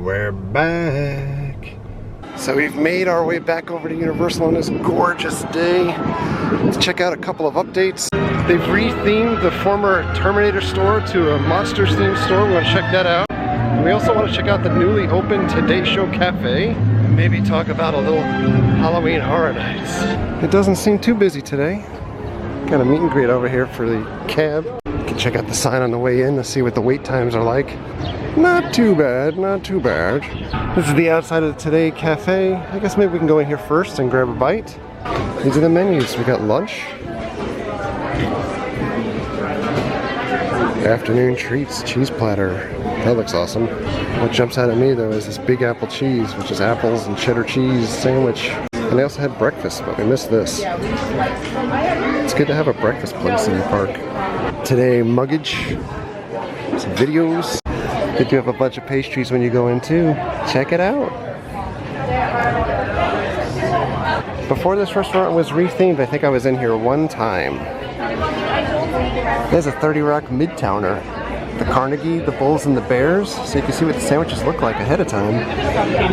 We're back. So we've made our way back over to Universal on this gorgeous day. Let's check out a couple of updates. They've rethemed the former Terminator store to a Monsters themed store. We want to check that out. We also want to check out the newly opened Today Show Cafe. Maybe talk about a little Halloween Horror Nights. It doesn't seem too busy today. Got a meet and greet over here for the cab. You can check out the sign on the way in to see what the wait times are like. Not too bad, not too bad. This is the outside of the Today Cafe. I guess maybe we can go in here first and grab a bite. These are the menus. We got lunch, afternoon treats, cheese platter. That looks awesome. What jumps out at me though is this big apple cheese, which is apples and cheddar cheese sandwich. And they also had breakfast, but we missed this. It's good to have a breakfast place in the park. Today muggage, some videos. They do have a bunch of pastries when you go in too. Check it out. Before this restaurant was rethemed, I think I was in here one time. There's a 30 Rock Midtowner. The Carnegie, the Bulls, and the Bears, so you can see what the sandwiches look like ahead of time.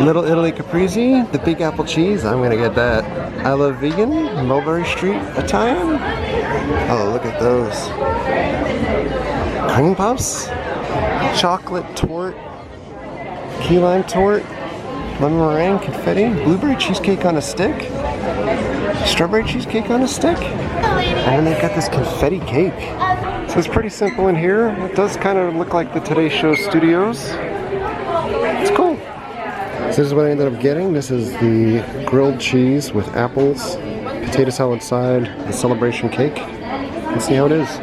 Little Italy Caprese, the big apple cheese, I'm gonna get that. I Love Vegan, Mulberry Street Italian. Oh, look at those. Cream Puffs, chocolate tort, key lime tort, lemon meringue confetti, blueberry cheesecake on a stick, strawberry cheesecake on a stick, and then they've got this confetti cake. So it's pretty simple in here. It does kind of look like the Today Show studios. It's cool. So this is what I ended up getting. This is the grilled cheese with apples, potato salad side, the celebration cake. Let's see how it is.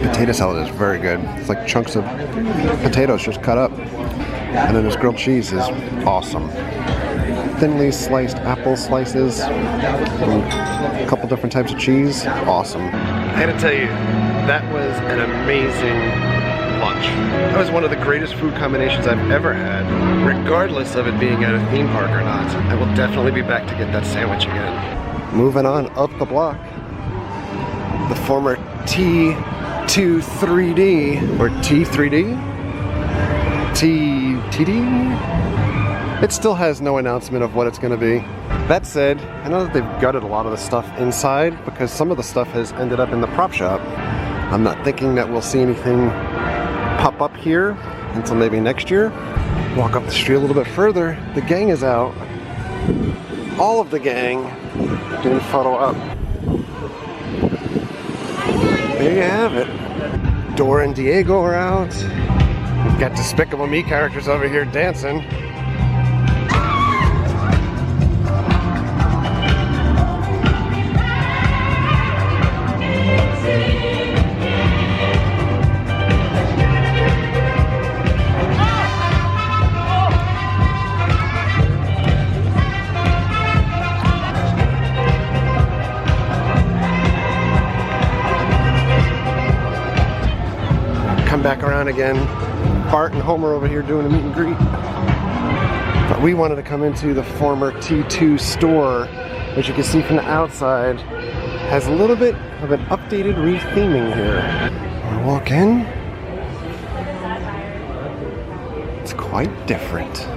Potato salad is very good. It's like chunks of potatoes just cut up. And then this grilled cheese is awesome. Thinly sliced apple slices, and a couple different types of cheese. Awesome. I gotta tell you, that was an amazing lunch. That was one of the greatest food combinations I've ever had, regardless of it being at a theme park or not. I will definitely be back to get that sandwich again. Moving on up the block, the former T23D, or T3D? TTD? It still has no announcement of what it's going to be. That said, I know that they've gutted a lot of the stuff inside because some of the stuff has ended up in the prop shop. I'm not thinking that we'll see anything pop up here until maybe next year. Walk up the street a little bit further. The gang is out. All of the gang doing photo op. There you have it. Dora and Diego are out. We've got Despicable Me characters over here dancing. Come back around again. Bart and Homer over here doing a meet and greet. But we wanted to come into the former T2 store, which you can see from the outside has a little bit of an updated retheming here. When we walk in, it's quite different.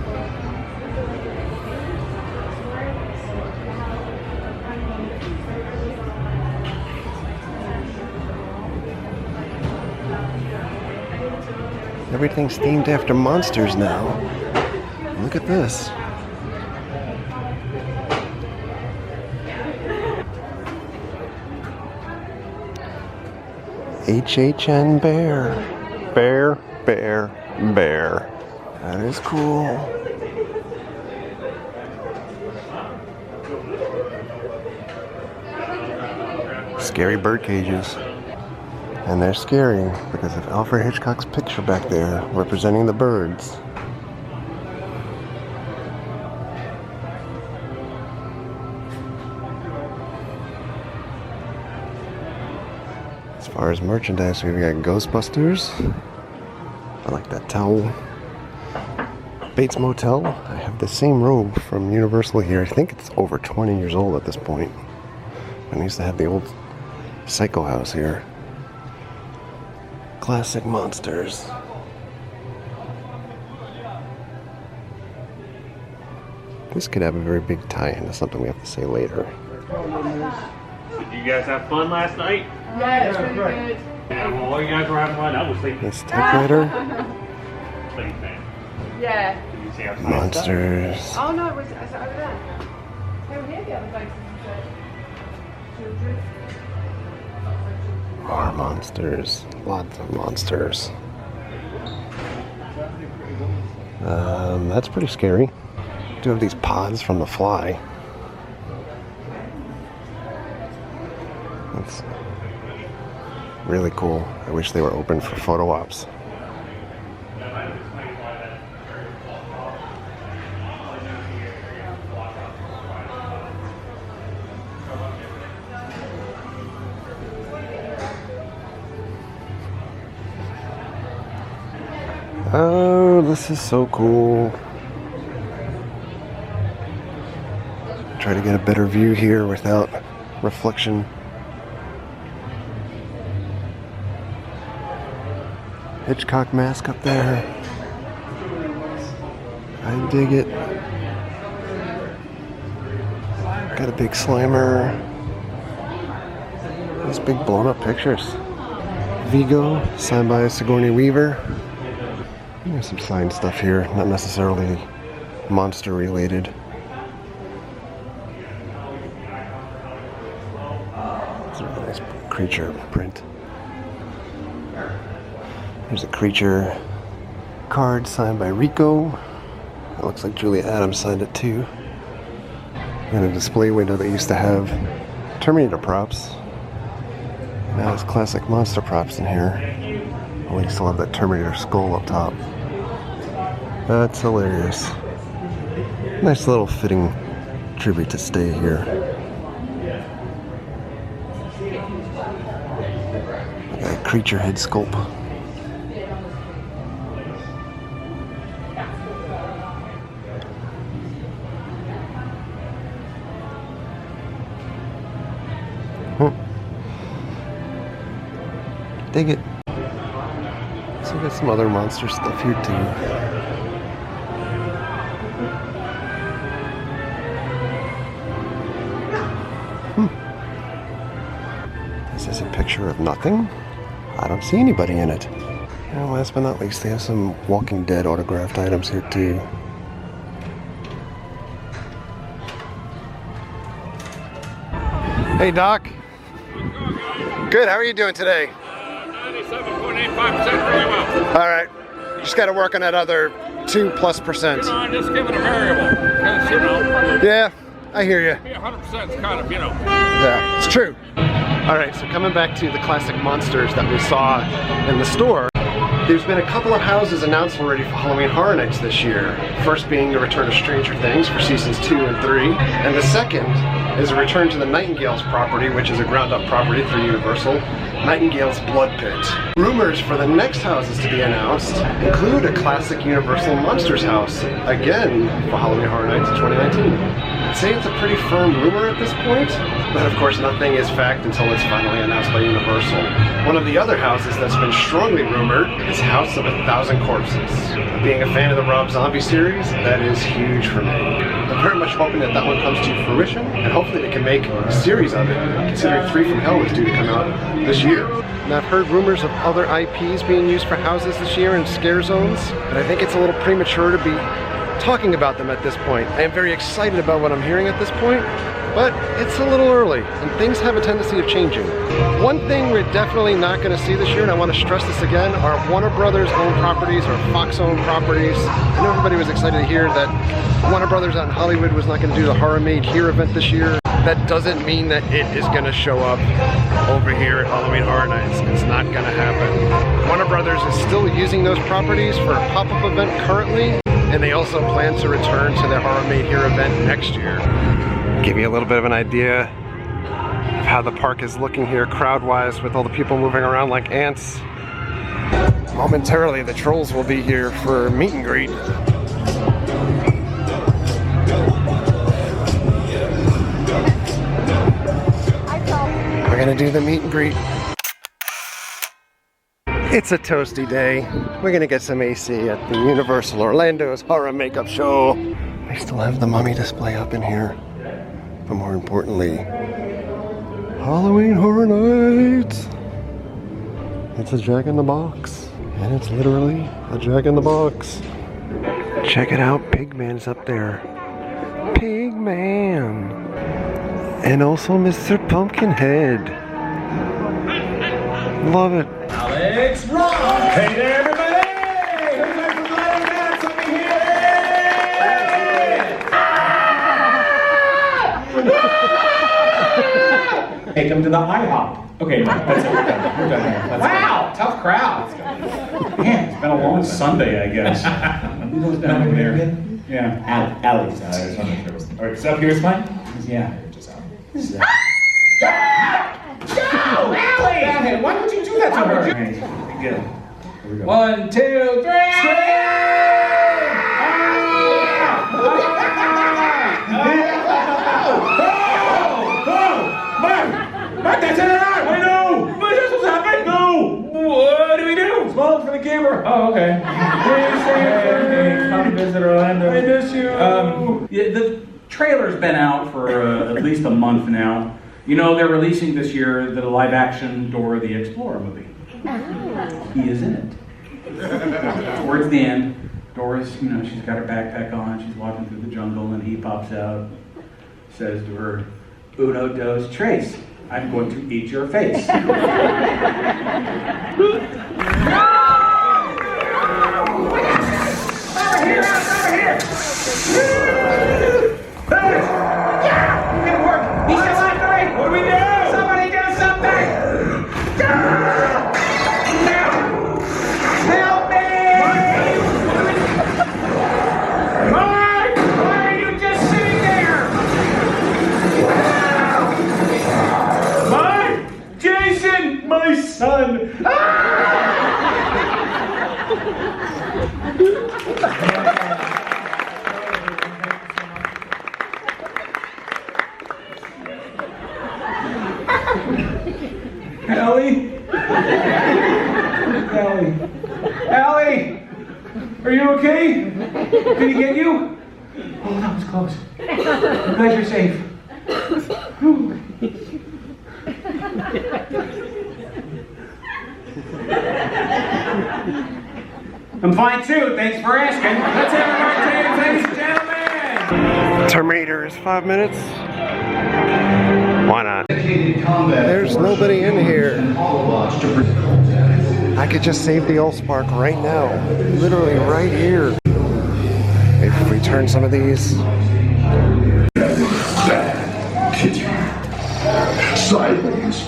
Everything's themed after monsters now. Look at this. HHN bear. Bear, bear, bear. That is cool. Scary bird cages. And they're scary because of Alfred Hitchcock's picture back there representing the birds. As far as merchandise, we've got Ghostbusters. I like that towel. Bates Motel. I have the same robe from Universal here. I think it's over 20 years old at this point. I used to have the old Psycho House here. Classic monsters. This could have a very big tie-in to something we have to say later. Did you guys have fun last night? Yeah, it was really good. Yeah, well, while you guys were having fun, I was sleeping. This typewriter. Sleeping fan. Yeah. Did you see outside Monsters. Oh no, it was over there. They were near the other places you said. Children. More monsters. Lots of monsters. That's pretty scary. Do have these pods from the fly. That's really cool. I wish they were open for photo ops. Oh, this is so cool. Try to get a better view here without reflection. Hitchcock mask up there. I dig it. Got a big Slimer. These big blown up pictures. Vigo, signed by Sigourney Weaver. There's some signed stuff here, not necessarily monster related. It's a really nice creature print. There's a creature card signed by Rico. It looks like Julia Adams signed it too. And a display window that used to have Terminator props. Now it's classic monster props in here. Only still have that Terminator skull up top. That's hilarious. Nice little fitting tribute to stay here. Got a creature head sculpt. Dig it. So we got some other monster stuff here too. Is this a picture of nothing? I don't see anybody in it. And last but not least, they have some Walking Dead autographed items here too. Hey Doc. Good, how are you doing today? 97.85% really well. Alright, just gotta work on that other 2+%. You know, I'm just giving a variable, because, you know, Yeah, I hear you. be 100% is kind of, you know. Yeah, it's true. Alright, so coming back to the classic monsters that we saw in the store, there's been a couple of houses announced already for Halloween Horror Nights this year. First being the return of Stranger Things for seasons 2 and 3, and the second is a return to the Nightingale's property, which is a ground-up property through Universal, Nightingale's Blood Pit. Rumors for the next houses to be announced include a classic Universal Monsters house, again for Halloween Horror Nights 2019. I'd say it's a pretty firm rumor at this point, but of course nothing is fact until it's finally announced by Universal. One of the other houses that's been strongly rumored is House of 1,000 Corpses. Being a fan of the Rob Zombie series, that is huge for me. I'm very much hoping that that one comes to fruition, and hopefully they can make a series of it, considering 3 from Hell is due to come out this year. And I've heard rumors of other IPs being used for houses this year in scare zones, but I think it's a little premature to be talking about them at this point. I am very excited about what I'm hearing at this point, but it's a little early, and things have a tendency of changing. One thing we're definitely not going to see this year, and I want to stress this again, are Warner Brothers owned properties or Fox owned properties. I know everybody was excited to hear that Warner Brothers out in Hollywood was not going to do the Horror Made Here event this year. That doesn't mean that it is going to show up over here at Halloween Horror Nights. It's not going to happen. Warner Brothers is still using those properties for a pop-up event currently, and they also plan to return to their Horror Made Here event next year. Give you a little bit of an idea of how the park is looking here crowd-wise with all the people moving around like ants. Momentarily, the trolls will be here for meet and greet. We're gonna do the meet and greet. It's a toasty day. We're gonna get some AC at the Universal Orlando's Horror Makeup Show. They still have the mummy display up in here. But more importantly, Halloween Horror Nights! It's a Jack in the Box. And it's literally a Jack in the Box. Check it out, Pigman's up there. Pigman! And also Mr. Pumpkinhead. Love it. Alex Rock! Hey there, everybody! Everybody from Lighting Maps, let me hear it! Take them to the IHOP. Okay, no, that's it. We're done. We're done here. Wow, tough crowd. Man, it's been a long Sunday, I guess. Who's down over there? Yeah. Alex. All right, so up here is fine? Yeah. Just out. Go! Allie! Why would you do that to her? Good. 1, 2, 3! Mark, that's in her arm! I know! But that's what's happening! No! What do we do? Small for the camera. Oh, okay. Hey, come visit Orlando. I miss you. Yeah, the trailer's been out for at least a month now. You know, they're releasing this year the live-action Dora the Explorer movie. He is in it. Towards the end, Dora's, she's got her backpack on, she's walking through the jungle, and he pops out, says to her, "Uno, dos, tres. I'm going to eat your face." Over here! What do we do? Somebody do something! Help me! Mark! Why are you just sitting there? Mark! Jason! My son! Allie! Are you okay? Did he get you? Oh, that was close. I'm glad you're safe. I'm fine too, thanks for asking. Let's have a martini, ladies and gentlemen! Terminator is 5 minutes. Why not? There's nobody in here. I could just save the Allspark right now. Literally right here. Maybe if we turn some of these. Silence.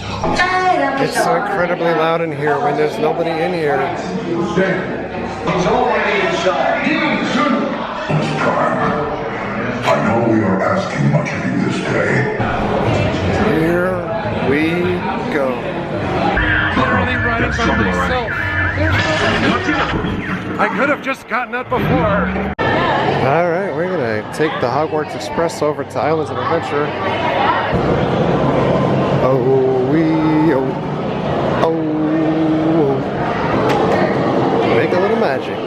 It's so incredibly loud in here when there's nobody in here. He's already inside. I know we are asking much of you this day. Here we go. Literally right in front of myself. I could have just gotten up before. Alright, we're gonna take the Hogwarts Express over to Islands of Adventure. Make a little magic.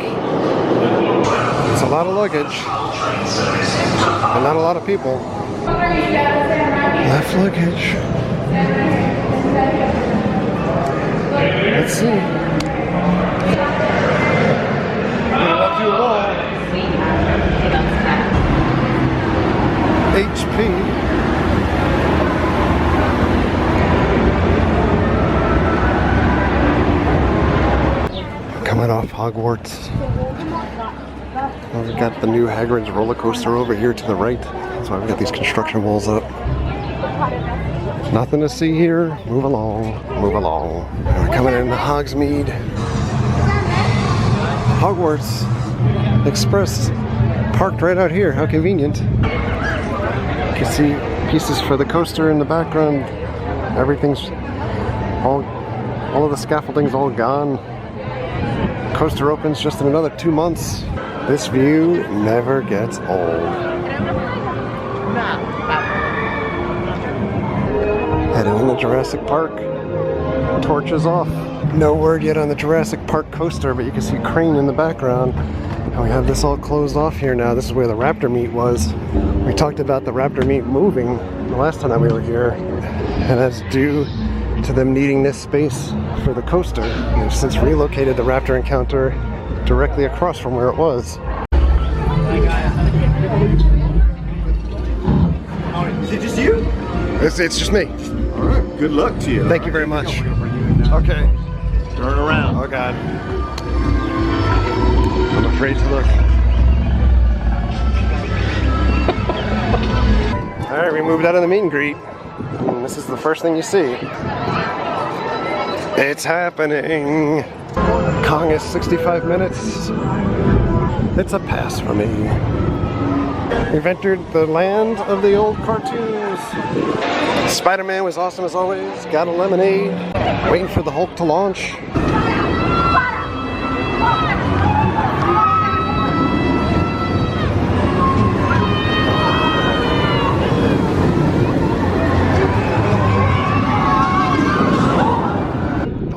It's a lot of luggage. And not a lot of people. Left luggage. Let's see. I love you all. HP. Coming off Hogwarts. Well, we've got the new Hagrid's roller coaster over here to the right. That's why we've got these construction walls up. Nothing to see here. Move along, move along. And we're coming into Hogsmeade. Hogwarts Express parked right out here. How convenient. You can see pieces for the coaster in the background. Everything's all of the scaffolding's all gone. Coaster opens just in another 2 months. This view never gets old. Heading into Jurassic Park. Torches off. No word yet on the Jurassic Park coaster, but you can see Crane in the background. And we have this all closed off here now. This is where the raptor meet was. We talked about the raptor meet moving the last time that we were here, and that's due to them needing this space for the coaster. They've since relocated the raptor encounter directly across from where it was. Is it just you? It's just me. All right. Good luck to you. Thank you very much. Okay. Turn around. Oh God. I'm afraid to look. Alright, we moved out of the meet and greet. And this is the first thing you see. It's happening. Kong is 65 minutes. It's a pass for me. We've entered the land of the old cartoons. Spider-Man was awesome as always. Got a lemonade. Waiting for the Hulk to launch.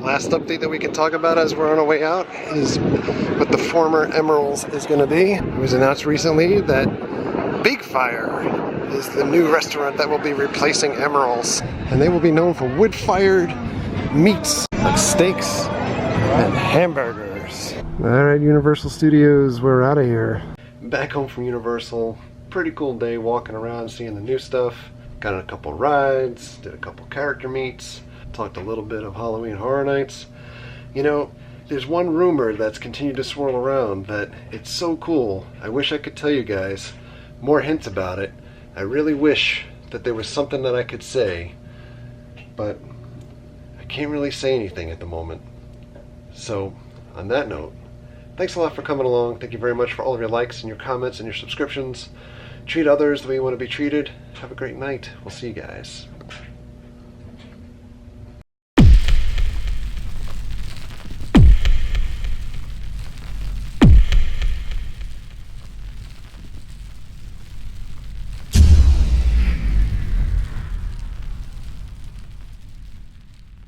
Last update that we can talk about as we're on our way out is what the former Emeralds is going to be. It was announced recently that Big Fire is the new restaurant that will be replacing Emeralds, and they will be known for wood-fired meats like steaks and hamburgers. Alright, Universal Studios, we're out of here. Back home from Universal. Pretty cool day walking around seeing the new stuff. Got on a couple rides, did a couple character meets. Talked a little bit of Halloween Horror Nights. You know, there's one rumor that's continued to swirl around that it's so cool. I wish I could tell you guys more hints about it. I really wish that there was something that I could say, but I can't really say anything at the moment. So, on that note, thanks a lot for coming along. Thank you very much for all of your likes and your comments and your subscriptions. Treat others the way you want to be treated. Have a great night. We'll see you guys.